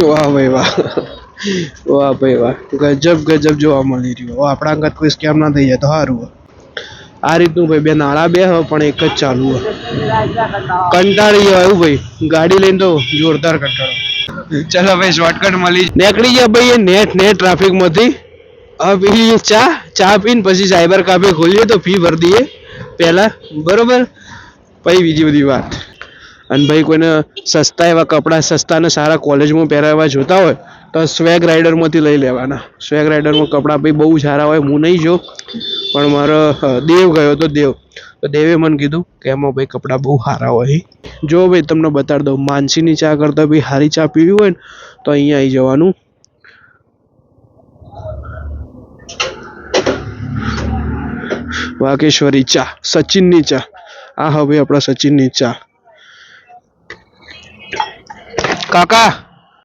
વાહ ભાઈ વાહ, વાહ ભાઈ વાહ, ગજબ ગજબ જોવા મળી રહ્યું. આપણા અંગત કોઈ સ્કેમ ના થઈ જાય તો સારું. આ રીતનું ભાઈ બે નાળા બે પણ એક જ ચાલુ કંટાળી ગયો એવું ભાઈ, ગાડી લઈને તો જોરદાર કંટાળો. ચલો ભાઈ શોર્ટકટ મળી નીકળી ગયા ભાઈ નેટ ટ્રાફિક માંથી. હવે ચા પીને પછી સાયબર કાફે ખોલીએ તો ફી ભરી દઈએ પેલા, બરોબર, પછી બીજી બધી વાત. અને ભાઈ કોઈને સસ્તા એવા કપડા, સસ્તા ને સારા કોલેજમાં પહેરાવા જોતા હોય તો સ્વેગ રાઇડર માંથી લઈ લેવાના. સ્વેગ રાઇડરમાં કપડા ભાઈ બહુ સારા હોય. હું નહીં જો પણ મારો દેવ ગયો તો દેવે મને કીધું કે એમાં ભાઈ કપડા બહુ સારા હોય. જો ભાઈ તમને બતાડી દઉં, માનસીની ચા કરતા ભાઈ સારી ચા પીવી હોય ને તો અહીંયા આવી જવાનું. વાઘેશ્વરી ચા, સચિનની ચા. આ હવે આપણા સચિનની ચા. કાકા